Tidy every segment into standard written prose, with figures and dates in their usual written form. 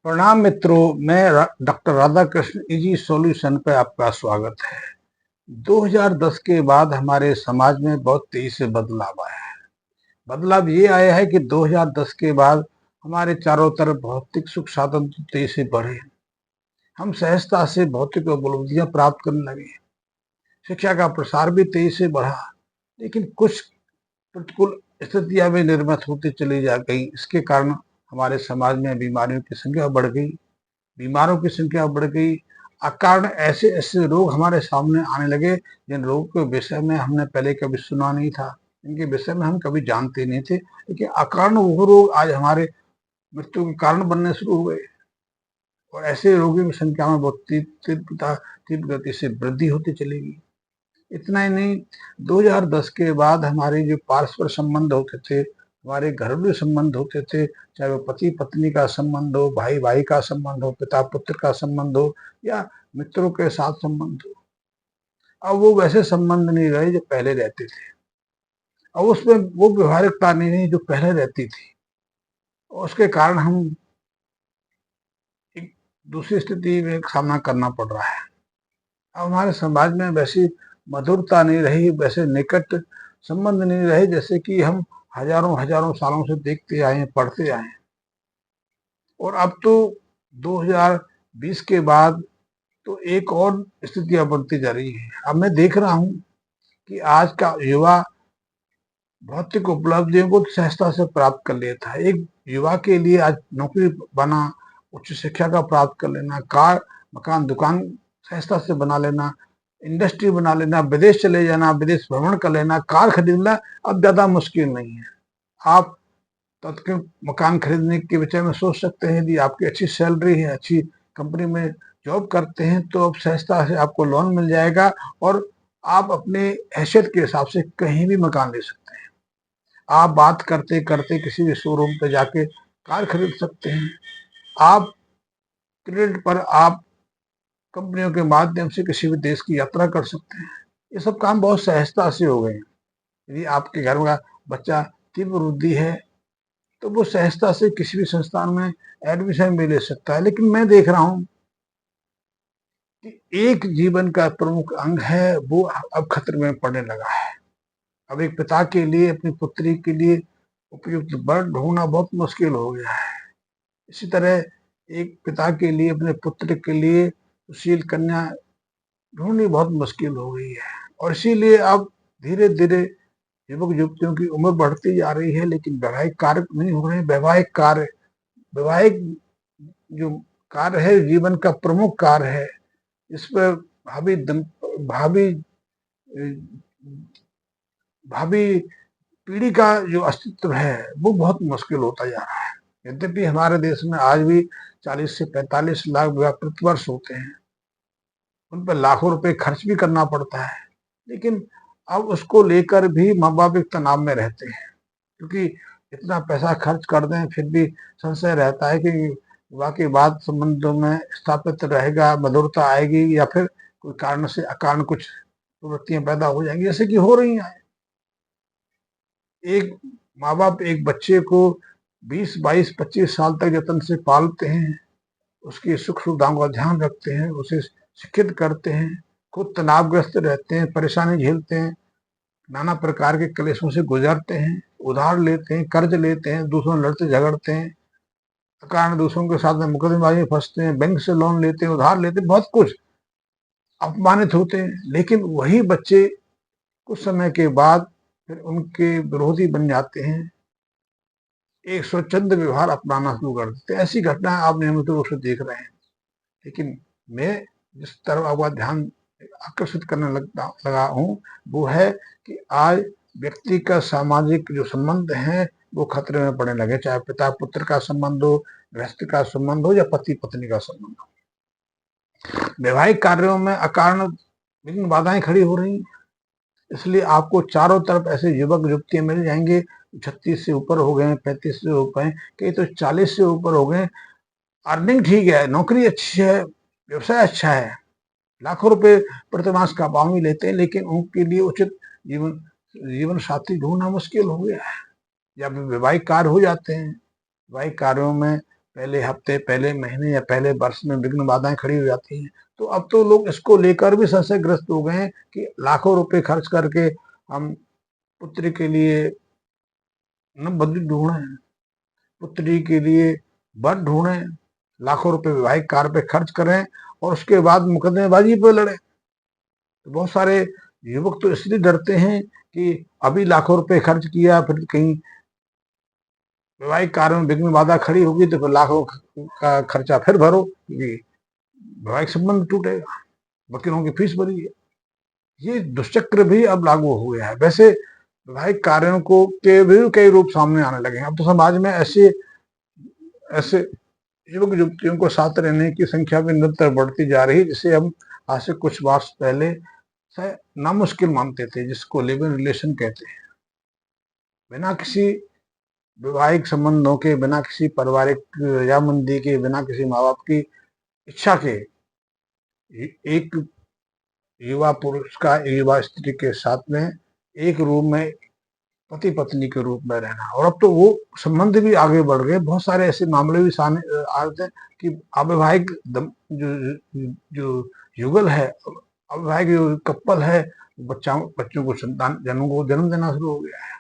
प्रणाम मित्रों, मैं डॉक्टर राधाकृष्ण इजी सॉल्यूशन पे आपका स्वागत है। 2010 के बाद हमारे समाज में बहुत तेजी से बदलाव आया है। बदलाव ये आया है कि 2010 के बाद हमारे चारों तरफ भौतिक सुख साधन तेजी से बढ़े। हम सहजता से भौतिक उपलब्धियां प्राप्त करने लगे। शिक्षा का प्रसार भी तेजी से बढ़ा, लेकिन कुछ प्रतिकूल स्थितियां भी निर्मित होती चली जा गई। इसके कारण हमारे समाज में बीमारियों की संख्या बढ़ गई। बीमारों की संख्या बढ़ गई। अकारण ऐसे ऐसे रोग हमारे सामने आने लगे जिन रोगों के विषय में हमने पहले कभी सुना नहीं था, इनके विषय में हम कभी जानते नहीं थे, लेकिन अकारण वो रोग आज हमारे मृत्यु के कारण बनने शुरू हुए। और ऐसे रोगियों की संख्या में बहुत तीव्र गति से वृद्धि होती चलेगी। इतना ही नहीं, 2010 के बाद हमारे जो पारस्पर संबंध होते थे, हमारे घरेलू संबंध होते थे, चाहे वो पति पत्नी का संबंध हो, भाई भाई का संबंध हो, पिता पुत्र का संबंध हो, या मित्रों के साथ संबंध हो, अब वो वैसे संबंध नहीं रहे जो पहले रहते थे। अब उसमें वो व्यवहारिकता नहीं रही जो पहले रहती थी, और उसके कारण हम एक दूसरी स्थिति में सामना करना पड़ रहा है। अब हमारे समाज में वैसी मधुरता नहीं रही, वैसे निकट संबंध नहीं रहे जैसे कि हम हजारों हजारों सालों से देखते आए हैं, पढ़ते आए हैं। और अब तो 2020 के बाद तो एक और स्थितियां बनती जा रही है। अब मैं देख रहा हूं कि आज का युवा भौतिक उपलब्धियों को सहजता से प्राप्त कर लेता है। एक युवा के लिए आज नौकरी पाना, उच्च शिक्षा का प्राप्त कर लेना, कार मकान दुकान सहजता से बना लेना, इंडस्ट्री बना लेना, विदेश चले जाना, विदेश भ्रमण कर लेना, कार खरीदना अब ज्यादा मुश्किल नहीं है। आप तत्काल मकान खरीदने के विषय में सोच सकते हैं। यदि आपकी अच्छी सैलरी है, अच्छी कंपनी में जॉब करते हैं, तो अब सहजता से आपको लोन मिल जाएगा और आप अपने हैसियत के हिसाब से कहीं भी मकान ले सकते हैं। आप बात करते करते किसी भी शोरूम पे जाके कार खरीद सकते हैं। आप क्रेडिट पर आप कंपनियों के माध्यम से किसी भी देश की यात्रा कर सकते हैं। ये सब काम बहुत सहजता से हो गए हैं। यदि आपके घर का बच्चा तीव्र वृद्धि है तो वो सहजता से किसी भी संस्थान में एडमिशन भी ले सकता है। लेकिन मैं देख रहा हूँ कि एक जीवन का प्रमुख अंग है वो अब खतरे में पड़ने लगा है। अब एक पिता के लिए अपनी पुत्री के लिए उपयुक्त वर ढूंढना बहुत मुश्किल हो गया है। इसी तरह एक पिता के लिए अपने पुत्र के लिए सुशील कन्या ढूंढनी बहुत मुश्किल हो गई है। और इसीलिए अब धीरे धीरे युवक युवतियों की उम्र बढ़ती जा रही है, लेकिन वैवाहिक कार्य नहीं हो रहे हैं। वैवाहिक जो कार्य है जीवन का प्रमुख कार्य है। इस पर भावी भावी पीढ़ी का जो अस्तित्व है वो बहुत मुश्किल होता जा रहा है। यद्यपि हमारे देश में आज भी 40 से 45 लाख विवाह प्रतिवर्ष होते हैं, उन पर लाखों रुपए खर्च भी करना पड़ता है, लेकिन अब उसको लेकर भी माँ बाप एक तनाव में रहते हैं, क्योंकि इतना पैसा खर्च कर दें फिर भी संशय रहता है कि विवाह के बाद संबंधों में स्थापित रहेगा, मधुरता आएगी, या फिर कोई कारण से अकारण कुछ प्रवृत्तियां पैदा हो जाएंगी, जैसे कि हो रही हैं। एक माँ बाप एक बच्चे को 20, 22, 25 साल तक जतन से पालते हैं, उसकी सुख सुविधाओं का ध्यान रखते हैं, उसे शिक्षित करते हैं, खुद तनावग्रस्त रहते हैं, परेशानी झेलते हैं, नाना प्रकार के क्लेशों से गुजरते हैं, उधार लेते हैं, कर्ज लेते हैं, दूसरों लड़ते झगड़ते हैं, कारण दूसरों के साथ में मुकदमेबाजी में फंसते हैं, बैंक से लोन लेते हैं, उधार लेते हैं, बहुत कुछ अपमानित होते हैं। लेकिन वही बच्चे कुछ समय के बाद फिर उनके विरोधी बन जाते हैं, एक स्वच्छंद व्यवहार अपनाना शुरू कर देते हैं। ऐसी घटनाएं आप नियमित रूप से देख रहे हैं। लेकिन मैं जिस तरफ आपका ध्यान आकर्षित करने लगा हूँ वो है कि आज व्यक्ति का सामाजिक जो संबंध है वो खतरे में पड़ने लगे, चाहे पिता पुत्र का संबंध हो, गृहस्थ का संबंध हो, या पति पत्नी का संबंध हो। वैवाहिक कार्यों में अकारण विघ्न बाधाएं खड़ी हो रही हैं। इसलिए आपको चारों तरफ ऐसे युवक युवतियां मिल जाएंगे, 36 से ऊपर हो गए, 35 से ऊपर, कई तो 40 से ऊपर हो गए। अर्निंग ठीक है, नौकरी अच्छी है, व्यवसाय अच्छा है, लाखों रुपए प्रतिमास का पानी लेते हैं, लेकिन उनके लिए उचित जीवन जीवन साथी ढूंढना मुश्किल हो गया है। या वैवाहिक कार्य हो जाते हैं, वैवाहिक कार्यों में पहले हफ्ते, पहले महीने या पहले वर्ष में विघ्न बाधाएं खड़ी हो जाती हैं। तो अब तो लोग इसको लेकर भी संशयग्रस्त हो गए हैं कि लाखों रुपए खर्च करके हम पुत्री के लिए न बदली ढूंढे, पुत्री के लिए वर ढूंढे, लाखों रुपए वैवाहिक कार्य पे खर्च करें और उसके बाद मुकदमेबाजी पे लड़े। तो बहुत सारे युवक तो इसलिए डरते हैं कि अभी लाखों रुपए खर्च किया, फिर कहीं वैवाहिक कार्य में विघ्न बाधा खड़ी होगी तो फिर लाखों का खर्चा फिर भरो, क्योंकि वैवाहिक संबंध टूटेगा, वकीलों की फीस भरी है। ये दुष्चक्र भी अब लागू हो गया है। वैसे वैवाहिक कार्यों को के भी कई रूप सामने आने लगे हैं। अब तो समाज में ऐसे ऐसे युवक युवतियों को साथ रहने की संख्या भी निरंतर बढ़ती जा रही है, जिसे हम आज से कुछ वर्ष पहले नामुश्किल मानते थे, जिसको लिव इन रिलेशन कहते हैं। बिना किसी वैवाहिक संबंधों के, बिना किसी पारिवारिक रजामंदी के, बिना किसी माँ बाप की इच्छा के एक युवा पुरुष का युवा स्त्री के साथ में एक रूम में पति पत्नी के रूप में रहना। और अब तो वो संबंध भी आगे बढ़ गए। बहुत सारे ऐसे मामले भी सामने आते हैं कि अवैवाहिक जो युगल है, अवैवाहिक जो कपल है, बच्चों को संतान को जन्म देना शुरू हो गया है।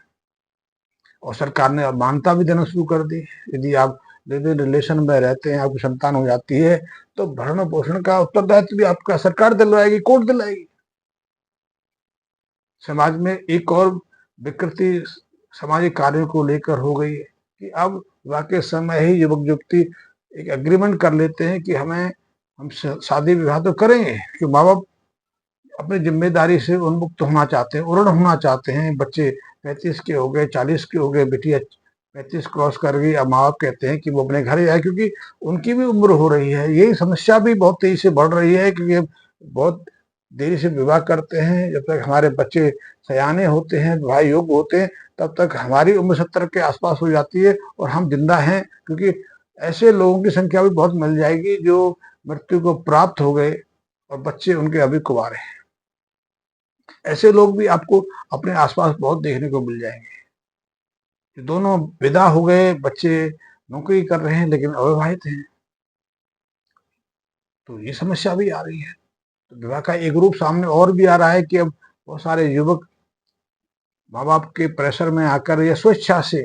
और सरकार ने अब मान्यता भी देना शुरू कर दी। यदि आप लिव इन रिलेशन में रहते हैं, आपकी संतान हो जाती है, तो भरण पोषण का उत्तरदायित्व भी आपका सरकार दिलवाएगी, कोर्ट दिलाएगी। समाज में एक और विकृति सामाजिक कार्यों को लेकर हो गई है कि अब वाकई समय ही युवक युवती एक एग्रीमेंट कर लेते हैं कि हम शादी विवाह तो करेंगे, कि माँ बाप अपनी जिम्मेदारी से उन्मुक्त होना चाहते हैं, उर्ण होना चाहते हैं। बच्चे 35 के हो गए, 40 के हो गए, बेटियां 35 क्रॉस कर गई, अब माँ बाप कहते हैं कि वो अपने घर जाए, क्योंकि उनकी भी उम्र हो रही है। यही समस्या भी बहुत तेजी से बढ़ रही है, क्योंकि बहुत देरी से विवाह करते हैं। जब तक हमारे बच्चे सयाने होते हैं, विवाह योग्य होते हैं, तब तक हमारी उम्र 70 के आसपास हो जाती है और हम जिंदा हैं, क्योंकि ऐसे लोगों की संख्या भी बहुत मिल जाएगी जो मृत्यु को प्राप्त हो गए और बच्चे उनके अभी कुंवारे हैं। ऐसे लोग भी आपको अपने आसपास बहुत देखने को मिल जाएंगे। दोनों विदा हो गए, बच्चे नौकरी कर रहे हैं लेकिन अविवाहित हैं। तो ये समस्या भी आ रही है। तो विवाह का एक रूप सामने और भी आ रहा है कि अब बहुत सारे युवक माँ बाप के प्रेशर में आकर या स्वेच्छा से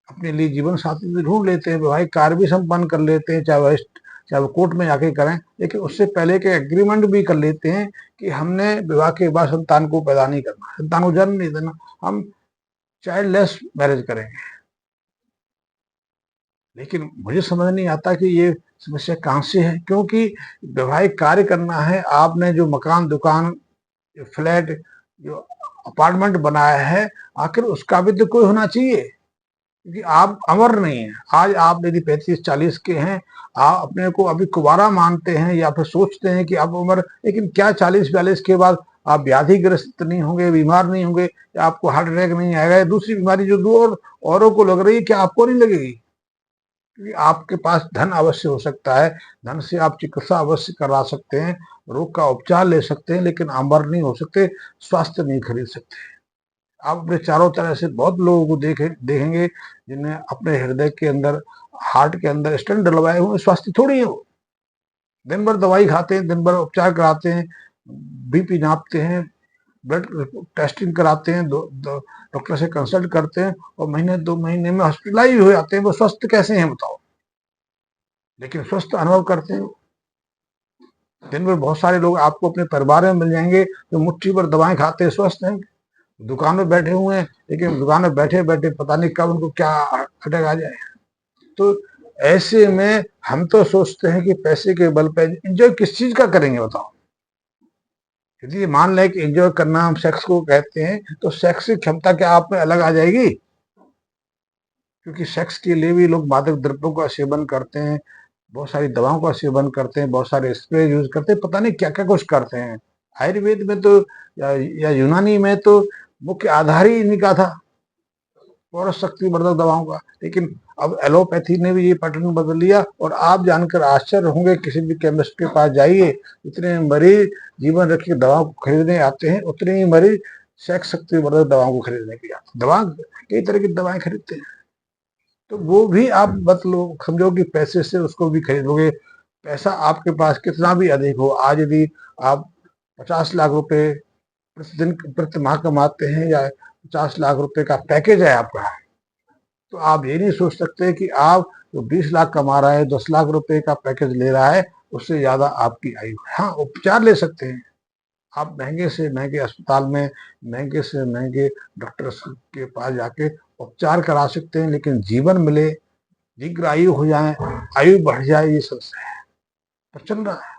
अपने लिए जीवन साथी भी ढूंढ लेते हैं, वैवाहिक कार्य भी संपन्न कर लेते हैं, चाहे वो कोर्ट में जाके करें, लेकिन उससे पहले के एग्रीमेंट भी कर लेते हैं कि हमने विवाह के बाद संतान को पैदा नहीं करना, संतान को जन्म नहीं देना, हम चाइल्डलेस मैरिज करेंगे। लेकिन मुझे समझ नहीं आता कि ये समस्या कहाँ से है, क्योंकि वैवाहिक कार्य करना है। आपने जो मकान, दुकान, जो फ्लैट, जो अपार्टमेंट बनाया है, आखिर उसका भी तो कोई होना चाहिए, क्योंकि आप अमर नहीं है। आज आप यदि 35-40 के हैं, आप अपने को अभी कुंवारा मानते हैं या फिर सोचते हैं कि आप उम्र, लेकिन क्या 40-42 के बाद आप व्याधिग्रस्त नहीं होंगे, बीमार नहीं होंगे, या आपको हार्ट अटैक नहीं आएगा, या दूसरी बीमारी जो दो और औरों को लग रही है, क्या आपको नहीं लगेगी? क्योंकि आपके पास धन अवश्य हो सकता है, धन से आप चिकित्सा अवश्य करा सकते हैं, रोग का उपचार ले सकते हैं, लेकिन अमर नहीं हो सकते, स्वास्थ्य नहीं खरीद सकते। आप अपने चारों तरह से बहुत लोगों को देखेंगे जिन्हें अपने हृदय के अंदर, हार्ट के अंदर स्टेंट डलवाए हुए, स्वास्थ्य थोड़ी है वो। दिन भर दवाई खाते हैं, दिन भर उपचार कराते हैं, बीपी नापते हैं, ब्लड टेस्टिंग कराते हैं, डॉक्टर से कंसल्ट करते हैं, और महीने 2 महीने में हॉस्पिटलाइज हो जाते हैं। वो स्वस्थ कैसे हैं बताओ? लेकिन स्वस्थ अनुभव करते हैं। दिन भर बहुत सारे लोग आपको अपने परिवार में मिल जाएंगे जो मुट्ठी भर दवाएं खाते हैं, स्वस्थ हैं, दुकान में बैठे हुए हैं, लेकिन दुकान में बैठे बैठे पता नहीं कब उनको क्या अटैक आ जाए। तो ऐसे में हम तो सोचते हैं कि पैसे के बल पे एंजॉय किस चीज का करेंगे बताओ? यदि मान लें कि एंजॉय करना हम सेक्स को कहते हैं, तो सेक्स की क्षमता क्या आप में अलग आ जाएगी? क्योंकि सेक्स के लिए भी लोग मादक द्रव्यों का सेवन करते हैं, बहुत सारी दवाओं का सेवन करते हैं, बहुत सारे स्प्रे यूज करते हैं, पता नहीं क्या क्या कुछ करते हैं। आयुर्वेद में तो या यूनानी में तो मुख्य आधार ही इन्हीं का था, पौरुष शक्तिवर्धक दवाओं का। लेकिन अब एलोपैथी ने भी ये पैटर्न बदल लिया, और आप जानकर आश्चर्य होंगे, किसी भी केमिस्ट के पास जाइए, इतने मरीज जीवन रक्षक दवाओं को खरीदने आते हैं, उतने ही मरीज सेक्स शक्तिवर्धक दवाओं को खरीदने के आते हैं। दवा कई तरह की दवाएं खरीदते हैं। तो वो भी आप मतलब समझो कि पैसे से उसको भी खरीदोगे। पैसा आपके पास कितना भी अधिक हो, आज यदि आप 50 लाख रुपए प्रतिदिन प्रति माह कमाते हैं या 50 लाख रुपए का पैकेज है आपका, तो आप ये नहीं सोच सकते कि आप जो 20 लाख कमा रहा है, 10 लाख रुपए का पैकेज ले रहा है, उससे ज्यादा आपकी आयु है। हाँ, उपचार ले सकते हैं आप, महंगे से महंगे अस्पताल में महंगे से महंगे डॉक्टर के पास जाके उपचार करा सकते हैं, लेकिन जीवन मिले, दीर्घ आयु हो जाए, आयु बढ़ जाए, ये सब पर चल रहा है।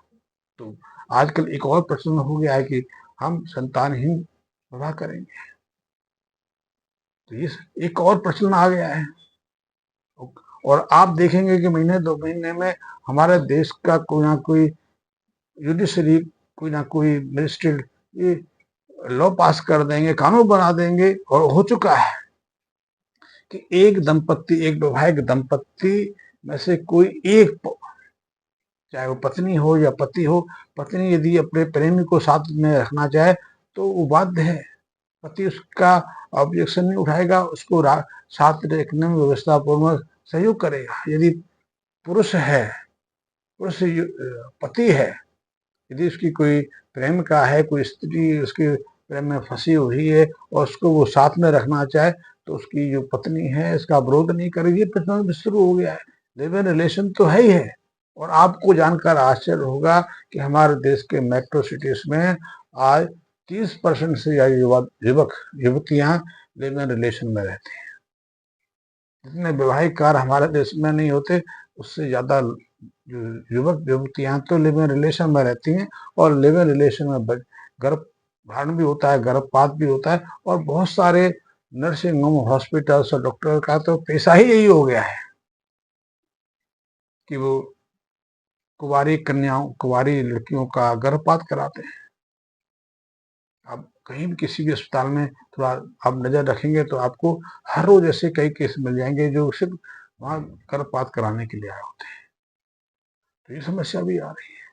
तो आजकल एक और प्रश्न हो गया है कि हम संतानहीन विवाह करेंगे, तो ये एक और प्रश्न आ गया है। और आप देखेंगे कि महीने 2 महीने में हमारे देश का कोई ना कोई जुडिशरी, कोई ना कोई मिनिस्ट्री ये लॉ पास कर देंगे, कानून बना देंगे, और हो चुका है कि एक दंपत्ति, एक वैवाहिक दंपत्ति में से कोई एक, चाहे वो पत्नी हो या पति हो, पत्नी यदि अपने प्रेमी को साथ में रखना चाहे तो वो बाध्य है, पति उसका ऑब्जेक्शन नहीं उठाएगा, उसको साथ रखने में व्यवस्था पूर्वक सहयोग करेगा। यदि पुरुष है, पुरुष पति है, यदि उसकी कोई प्रेम का है, कोई स्त्री उसके प्रेम में फंसी हुई है और उसको वो साथ में रखना चाहे, तो उसकी जो पत्नी है इसका विरोध नहीं करेगी। प्रश्न शुरू हो गया है, लिव इन रिलेशन तो है ही है। और आपको जानकर आश्चर्य होगा कि हमारे देश के मेट्रो सिटीज में आज 30% से ज्यादा युवक युवतियां लिव इन रिलेशन में रहते हैं। जितने वैवाहिक कार्य हमारे देश में नहीं होते, उससे ज्यादा जो युवक युवतियां तो लिव इन रिलेशन में रहती हैं, और लिव इन रिलेशन में गर्भ धारण भी होता है, गर्भपात भी होता है, और बहुत सारे नर्सिंग होम, हॉस्पिटल्स और डॉक्टर का तो पेशा ही यही हो गया है कि वो कुंवारी कन्याओं, कुंवारी लड़कियों का गर्भपात कराते हैं। आप कहीं भी किसी भी अस्पताल में थोड़ा आप नजर रखेंगे तो आपको हर रोज ऐसे कई केस मिल जाएंगे जो सिर्फ वहां गर्भपात कराने के लिए आए होते हैं। तो ये समस्या भी आ रही है।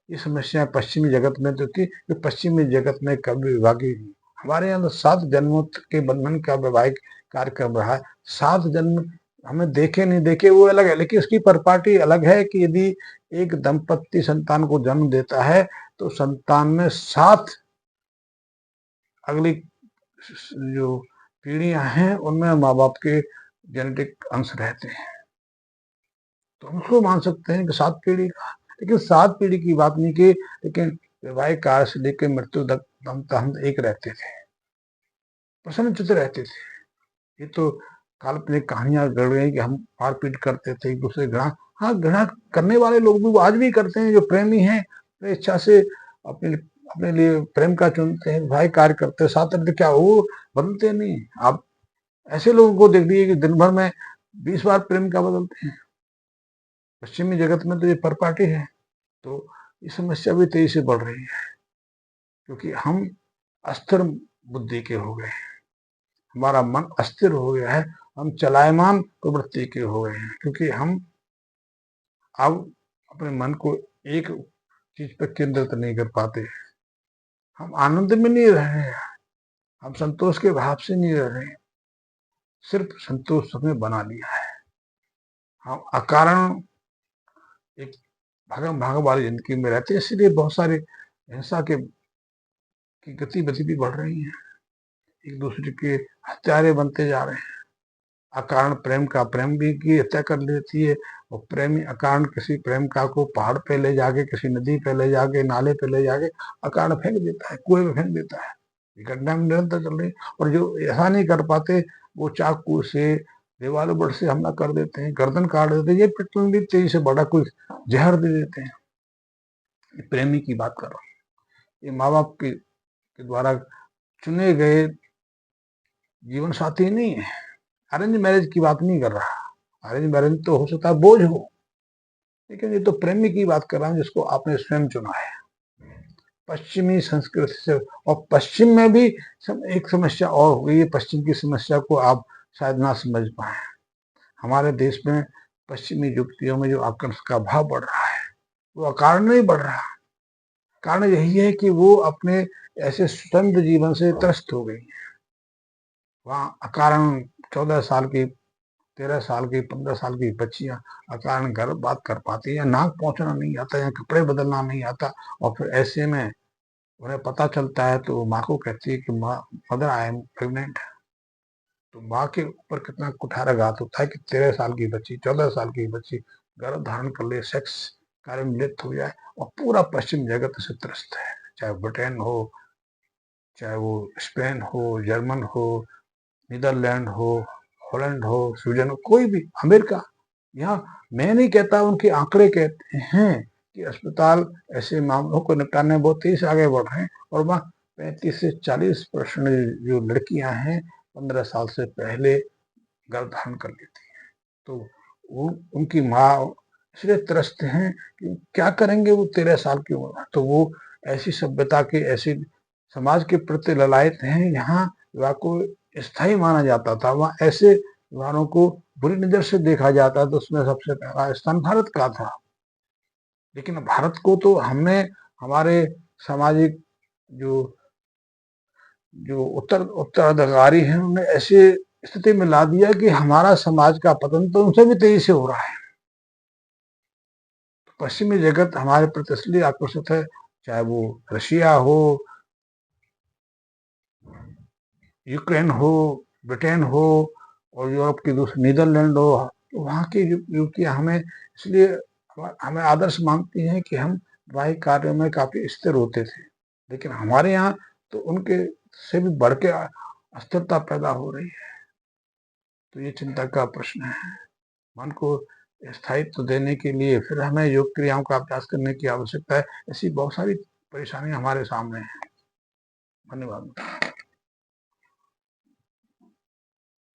ये समस्या पश्चिमी जगत में तो थी, कि पश्चिमी जगत में कभी विभागी, हमारे यहाँ तो 7 जन्मों के बंधन का वैवाहिक कार्यक्रम रहा है। 7 जन्म हमें देखे नहीं देखे वो अलग है, लेकिन उसकी परिपाटी अलग है कि यदि एक दंपत्ति संतान को जन्म देता है तो संतान में 7 अगली जो पीढ़ियां हैं उनमें माँ बाप के जेनेटिक अंश रहते हैं। तो हम उसको मान सकते हैं कि 7 पीढ़ी का, लेकिन 7 पीढ़ी की बात नहीं की, लेकिन वैवाहिक काल से लेकर मृत्यु तक हम एक रहते थे, प्रसन्न चित्त रहते थे। ये तो काल्पनिक कहानियां गढ़ गई कि हम मारपीट करते थे एक दूसरे घृणा। हाँ, घृणा करने वाले लोग भी वो आज भी करते हैं, जो प्रेमी हैं अपनी इच्छा से अपने अपने लिए प्रेम का चुनते हैं, भाई कार्य करते हैं, साथ रहते, क्या वो बदलते नहीं? आप ऐसे लोगों को देख लीजिए कि दिन भर में 20 बार प्रेम का बदलते हैं। पश्चिमी जगत में तो ये परिपाटी है। तो ये समस्या भी तेजी से बढ़ रही है, क्योंकि हम अस्थिर बुद्धि के हो गए हैं, हमारा मन अस्थिर हो गया है, हम चलायमान प्रवृत्ति के हो गए हैं, क्योंकि हम अब अपने मन को एक चीज पर केंद्रित नहीं कर पाते, हम आनंद में नहीं रह रहे हैं, हम संतोष के भाव से नहीं रह रहे हैं, सिर्फ संतोष हमें बना लिया है। हम अकारण एक भागम भाग वाली जिंदगी में रहते हैं, इसलिए बहुत सारे हिंसा के की गतिविधि भी बढ़ रही है, एक दूसरे के हत्यारे बनते जा रहे हैं। अकारण प्रेम का प्रेम भी की हत्या कर लेती है, और प्रेमी अकारण किसी प्रेम का को पहाड़ पे ले जाके, किसी नदी पे ले जाके, नाले पे ले जाके अकारण फेंक देता है, कुएं में फेंक देता है। ये घटना में निरंतर चल रही है। और जो ऐसा नहीं कर पाते वो चाकू से, रिवॉल्वर से हमला कर देते हैं, गर्दन काट देते हैं, ये पेट्रोल भी तेजी से बड़ा कुछ जहर दे देते हैं। ये प्रेमी की बात कर रहा हूँ, ये माँ बाप के द्वारा चुने गए जीवन साथी नहीं है। अरेंज मैरिज की बात नहीं कर रहा, अरेंज मैरिज तो हो सकता है बोझ हो, लेकिन ये तो प्रेमी की बात कर रहा हूँ जिसको आपने स्वयं चुना है। पश्चिमी संस्कृति से, और पश्चिम में भी एक समस्या और हो गई है, पश्चिम की समस्या को आप शायद ना समझ पाए। हमारे देश में पश्चिमी युवतियों में जो आकर्षण का भाव बढ़ रहा है वो अकारण नहीं बढ़ रहा। कारण यही है कि वो अपने ऐसे स्वतंत्र जीवन से त्रस्त हो गई है। वहां अकारण 14 साल की 13 साल की 15 साल की बच्चियां अकारण घर बात कर पाती हैं, नाक पहुंचना नहीं आता या कपड़े बदलना नहीं आता, और फिर ऐसे में उन्हें पता चलता है तो माँ को कहती है कि माँ, मदर आई एम प्रेग्नेंट। तो माँ के ऊपर कितना कुठाराघात होता है कि 13 साल की बच्ची, 14 साल की बच्ची गर्भ धारण कर ले, सेक्स कार्य में लिप्त हो जाए, और पूरा पश्चिम जगत से त्रस्त है, चाहे ब्रिटेन हो, चाहे वो स्पेन हो, जर्मन हो, नीदरलैंड हो, हॉलैंड हो, स्वीडन हो, कोई भी, अमेरिका। यहाँ मैं नहीं कहता, उनके आंकड़े कहते हैं कि अस्पताल ऐसे मामलों को निपटाने में बहुत तेजी से आगे बढ़ रहे हैं, और वहाँ 35 से 40% जो लड़कियां हैं 15 साल से पहले गर्भ धारण कर लेती हैं। तो वो, उनकी माँ इसलिए त्रस्त हैं कि क्या करेंगे वो 13 साल की उम्र में। तो वो ऐसी सभ्यता के, ऐसी समाज के प्रति ललायत हैं। यहाँ विवाह को स्थायी माना जाता था, वहाँ ऐसे विवाहों को बुरी नजर से देखा जाता, तो उसमें सबसे पहला स्थान भारत का था। लेकिन भारत को तो हमने, हमारे सामाजिक जो जो उत्तराधिकारी हैं, उन्हें ऐसी स्थिति में ला दिया कि हमारा समाज का पतन तो उनसे भी तेजी से हो रहा है। पश्चिमी जगत हमारे प्रति इसलिए आकर्षित है, चाहे वो रशिया हो, यूक्रेन हो, ब्रिटेन हो, और यूरोप की दूसरी नीदरलैंड हो, तो वहाँ की युवतियां हमें इसलिए, हमें आदर्श मानती हैं कि हम वैवाहिक कार्यों में काफी स्थिर होते थे। लेकिन हमारे यहाँ तो उनके से भी बढ़ के अस्थिरता पैदा हो रही है। तो ये चिंता का प्रश्न है। मन को स्थायित्व देने के लिए फिर हमें योग क्रियाओं का अभ्यास करने की आवश्यकता है। ऐसी बहुत सारी परेशानियां हमारे सामने हैं। धन्यवाद।